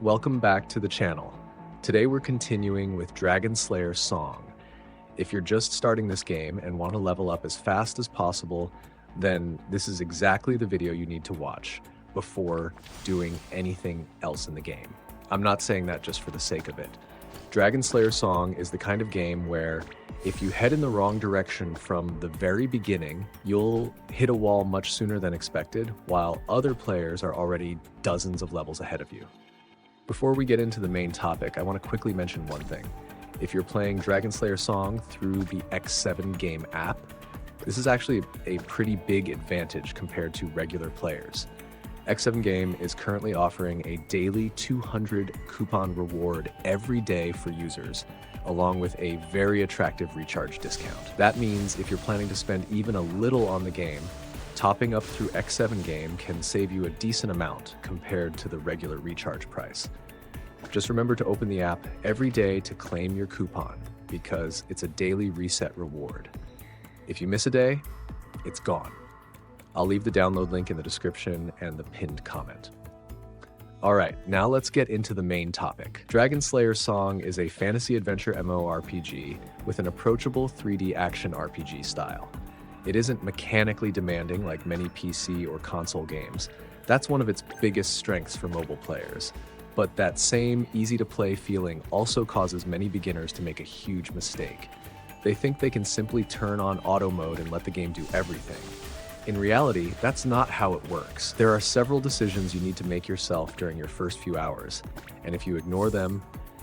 Welcome back to the channel. Today we're continuing with Dragon Slayer Song. If you're just starting this game and want to level up as fast as possible, then this is exactly the video you need to watch before doing anything else in the game. I'm not saying that just for the sake of it. Dragon Slayer Song is the kind of game where if you head in the wrong direction from the very beginning, you'll hit a wall much sooner than expected, while other players are already dozens of levels ahead of you. Before we get into the main topic, I want to quickly mention one thing. If you're playing Dragon Slayer Song through the X7 game app, this is actually a pretty big advantage compared to regular players. X7 Game is currently offering a daily 200 coupon reward every day for users, along with a very attractive recharge discount. That means if you're planning to spend even a little on the game, topping up through X7 Game can save you a decent amount compared to the regular recharge price. Just remember to open the app every day to claim your coupon, because it's a daily reset reward. If you miss a day, it's gone. I'll leave the download link in the description and the pinned comment. Alright, now let's get into the main topic. Dragon Slayer Song is a fantasy adventure MMORPG with an approachable 3D action RPG style. It isn't mechanically demanding like many PC or console games. That's one of its biggest strengths for mobile players. But that same easy-to-play feeling also causes many beginners to make a huge mistake. They think they can simply turn on auto mode and let the game do everything. In reality, that's not how it works. There are several decisions you need to make yourself during your first few hours, and if you ignore them,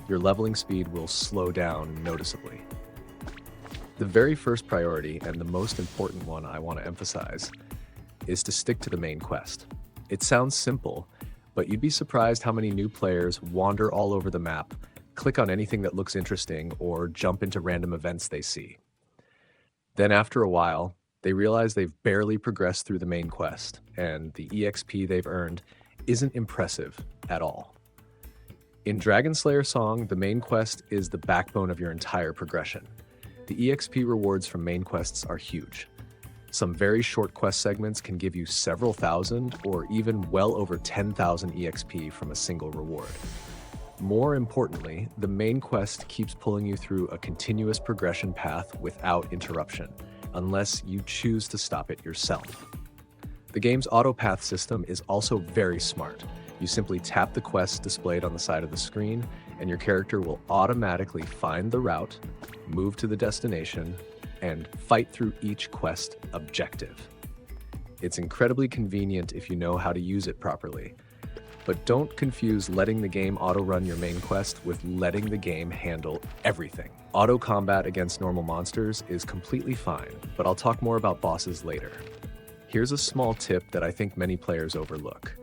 your leveling speed will slow down noticeably. The very first priority, and the most important one I want to emphasize, is to stick to the main quest. It sounds simple, but you'd be surprised how many new players wander all over the map, click on anything that looks interesting, or jump into random events they see. Then after a while, they realize they've barely progressed through the main quest, and the EXP they've earned isn't impressive at all. In Dragon Slayer Song, the main quest is the backbone of your entire progression. The EXP rewards from main quests are huge. Some very short quest segments can give you several thousand or even well over 10,000 EXP from a single reward. More importantly, the main quest keeps pulling you through a continuous progression path without interruption, unless you choose to stop it yourself. The game's autopath system is also very smart. You simply tap the quest displayed on the side of the screen, and your character will automatically find the route, move to the destination, and fight through each quest objective. It's incredibly convenient if you know how to use it properly. But don't confuse letting the game auto-run your main quest with letting the game handle everything. Auto combat against normal monsters is completely fine, but I'll talk more about bosses later. Here's a small tip that I think many players overlook.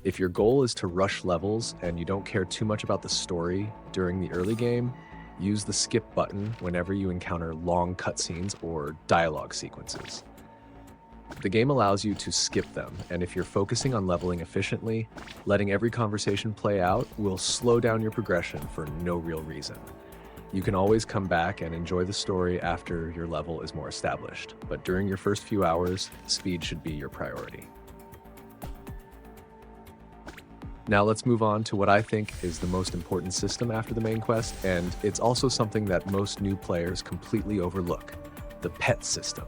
If your goal is to rush levels and you don't care too much about the story during the early game, use the skip button whenever you encounter long cutscenes or dialogue sequences. The game allows you to skip them, and if you're focusing on leveling efficiently, letting every conversation play out will slow down your progression for no real reason. You can always come back and enjoy the story after your level is more established, but during your first few hours, speed should be your priority. Now let's move on to what I think is the most important system after the main quest, and it's also something that most new players completely overlook: the pet system.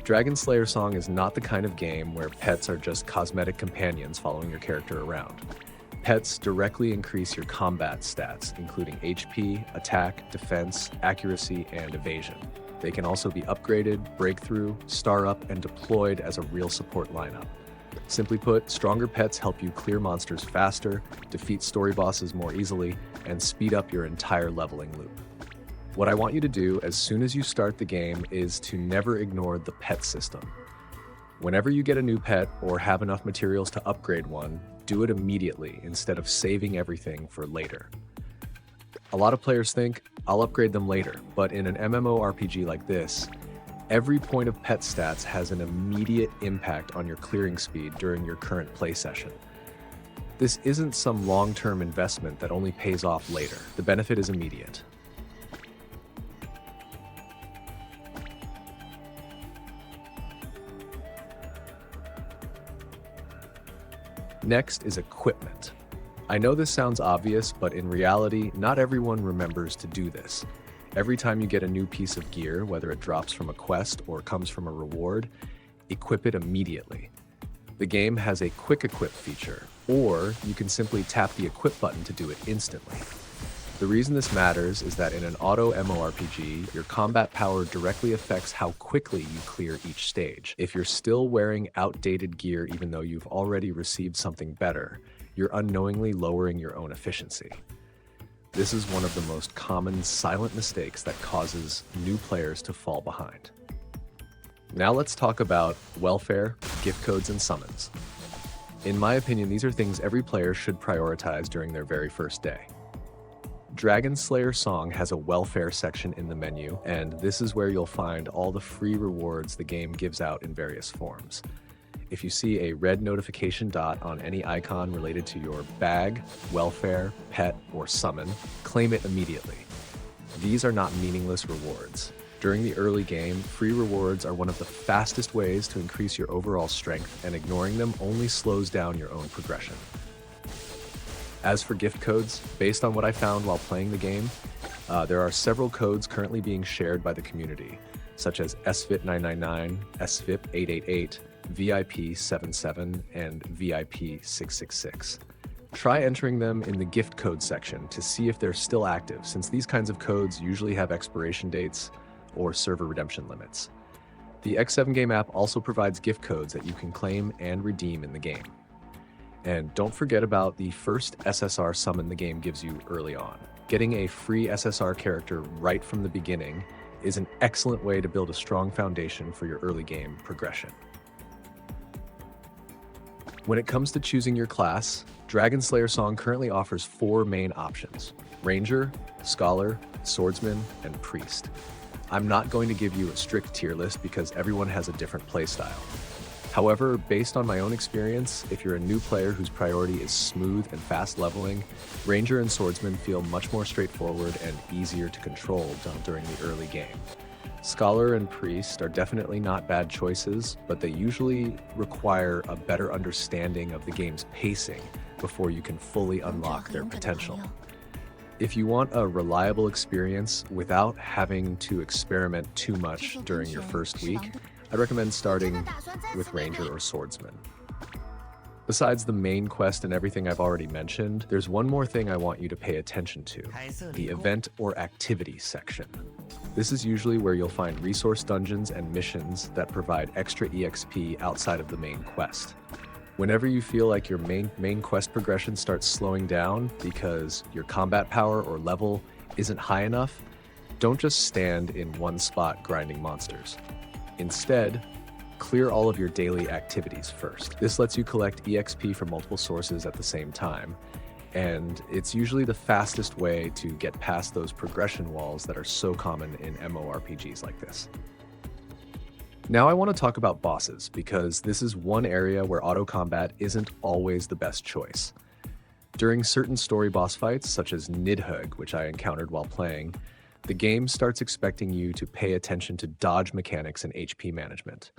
Dragon Slayer Song is not the kind of game where pets are just cosmetic companions following your character around. Pets directly increase your combat stats, including HP, attack, defense, accuracy, and evasion. They can also be upgraded, breakthrough, star up, and deployed as a real support lineup. Simply put, stronger pets help you clear monsters faster, defeat story bosses more easily, and speed up your entire leveling loop. What I want you to do as soon as you start the game is to never ignore the pet system. Whenever you get a new pet or have enough materials to upgrade one, do it immediately instead of saving everything for later. A lot of players think, I'll upgrade them later, but in an MMORPG like this, every point of pet stats has an immediate impact on your clearing speed during your current play session. This isn't some long-term investment that only pays off later. The benefit is immediate. Next is equipment. I know this sounds obvious, but in reality, not everyone remembers to do this. Every time you get a new piece of gear, whether it drops from a quest or comes from a reward, equip it immediately. The game has a quick equip feature, or you can simply tap the equip button to do it instantly. The reason this matters is that in an auto mmorpg, your combat power directly affects how quickly you clear each stage. If you're still wearing outdated gear even though you've already received something better, you're unknowingly lowering your own efficiency. This is one of the most common silent mistakes that causes new players to fall behind. Now let's talk about welfare, gift codes, and summons. In my opinion, these are things every player should prioritize during their very first day. Dragon Slayer Song has a welfare section in the menu, and this is where you'll find all the free rewards the game gives out in various forms. If you see a red notification dot on any icon related to your bag, welfare, pet, or summon, claim it immediately. These are not meaningless rewards. During the early game, free rewards are one of the fastest ways to increase your overall strength, and ignoring them only slows down your own progression. As for gift codes, based on what I found while playing the game, there are several codes currently being shared by the community, such as SVIT999, SVIP888, VIP77, and VIP666. Try entering them in the gift code section to see if they're still active, since these kinds of codes usually have expiration dates or server redemption limits. The X7 Game app also provides gift codes that you can claim and redeem in the game. And don't forget about the first SSR summon the game gives you early on. Getting a free SSR character right from the beginning is an excellent way to build a strong foundation for your early game progression. When it comes to choosing your class, Dragon Slayer Song currently offers 4 main options: Ranger, Scholar, Swordsman, and Priest. I'm not going to give you a strict tier list because everyone has a different playstyle. However, based on my own experience, if you're a new player whose priority is smooth and fast leveling, Ranger and Swordsman feel much more straightforward and easier to control during the early game. Scholar and Priest are definitely not bad choices, but they usually require a better understanding of the game's pacing before you can fully unlock their potential. If you want a reliable experience without having to experiment too much during your first week, I'd recommend starting with Ranger or Swordsman. Besides the main quest and everything I've already mentioned, there's one more thing I want you to pay attention to: the event or activity section. This is usually where you'll find resource dungeons and missions that provide extra EXP outside of the main quest. Whenever you feel like your main quest progression starts slowing down because your combat power or level isn't high enough, don't just stand in one spot grinding monsters. Instead, clear all of your daily activities first. This lets you collect EXP from multiple sources at the same time, and it's usually the fastest way to get past those progression walls that are so common in MMORPGs like this. Now I want to talk about bosses, because this is one area where auto combat isn't always the best choice. During certain story boss fights, such as Nidhogg, which I encountered while playing, the game starts expecting you to pay attention to dodge mechanics and HP management.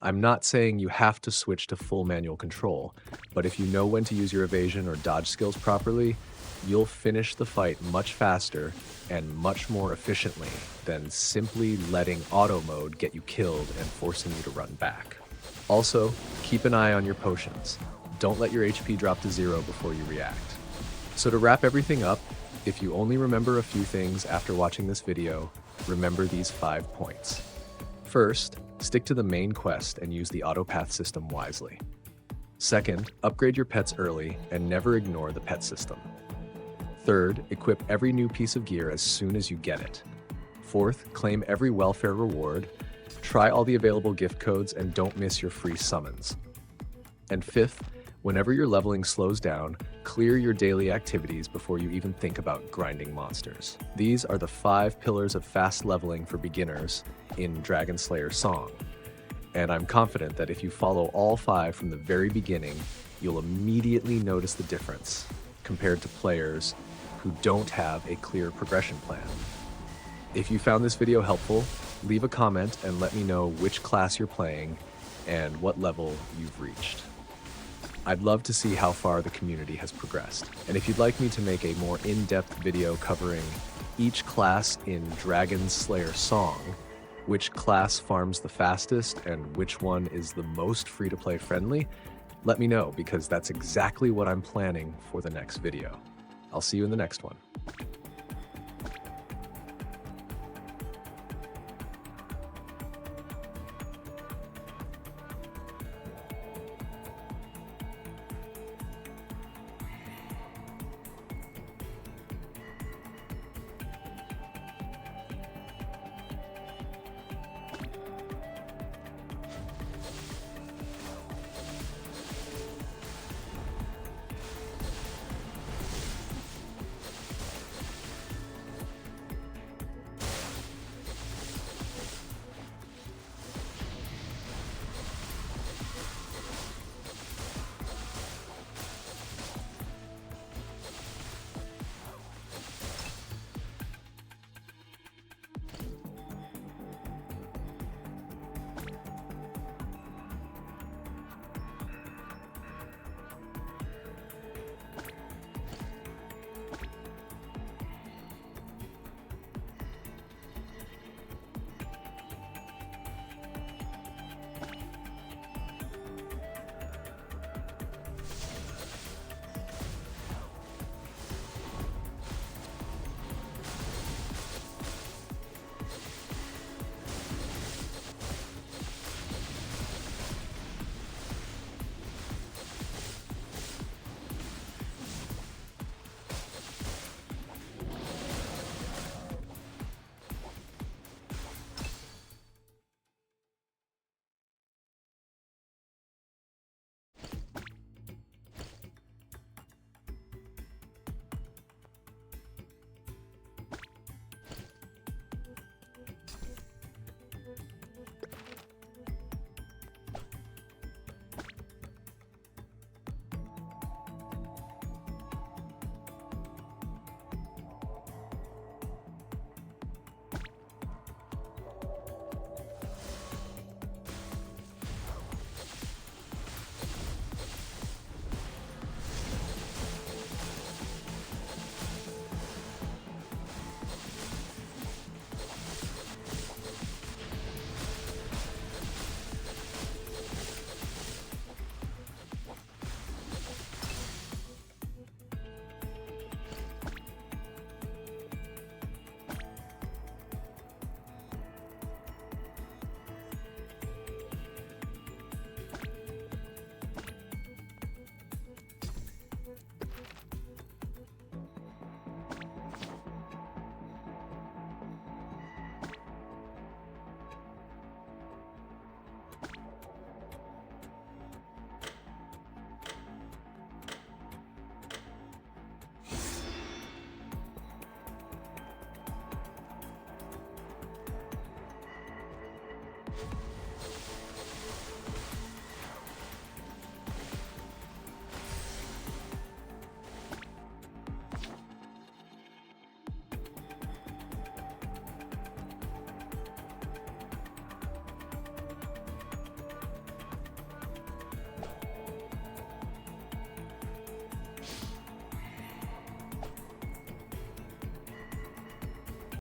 I'm not saying you have to switch to full manual control, but if you know when to use your evasion or dodge skills properly, you'll finish the fight much faster and much more efficiently than simply letting auto mode get you killed and forcing you to run back. Also, keep an eye on your potions. Don't let your HP drop to 0 before you react. So to wrap everything up, if you only remember a few things after watching this video, remember these 5 points. First, stick to the main quest and use the autopath system wisely. Second, upgrade your pets early and never ignore the pet system. Third, equip every new piece of gear as soon as you get it. Fourth, claim every welfare reward. Try all the available gift codes and don't miss your free summons. And fifth, whenever your leveling slows down, clear your daily activities before you even think about grinding monsters. These are the 5 pillars of fast leveling for beginners in Dragon Slayer Song. And I'm confident that if you follow all 5 from the very beginning, you'll immediately notice the difference compared to players who don't have a clear progression plan. If you found this video helpful, leave a comment and let me know which class you're playing and what level you've reached. I'd love to see how far the community has progressed. And if you'd like me to make a more in-depth video covering each class in Dragon Slayer Song, which class farms the fastest and which one is the most free-to-play friendly, let me know, because that's exactly what I'm planning for the next video. I'll see you in the next one.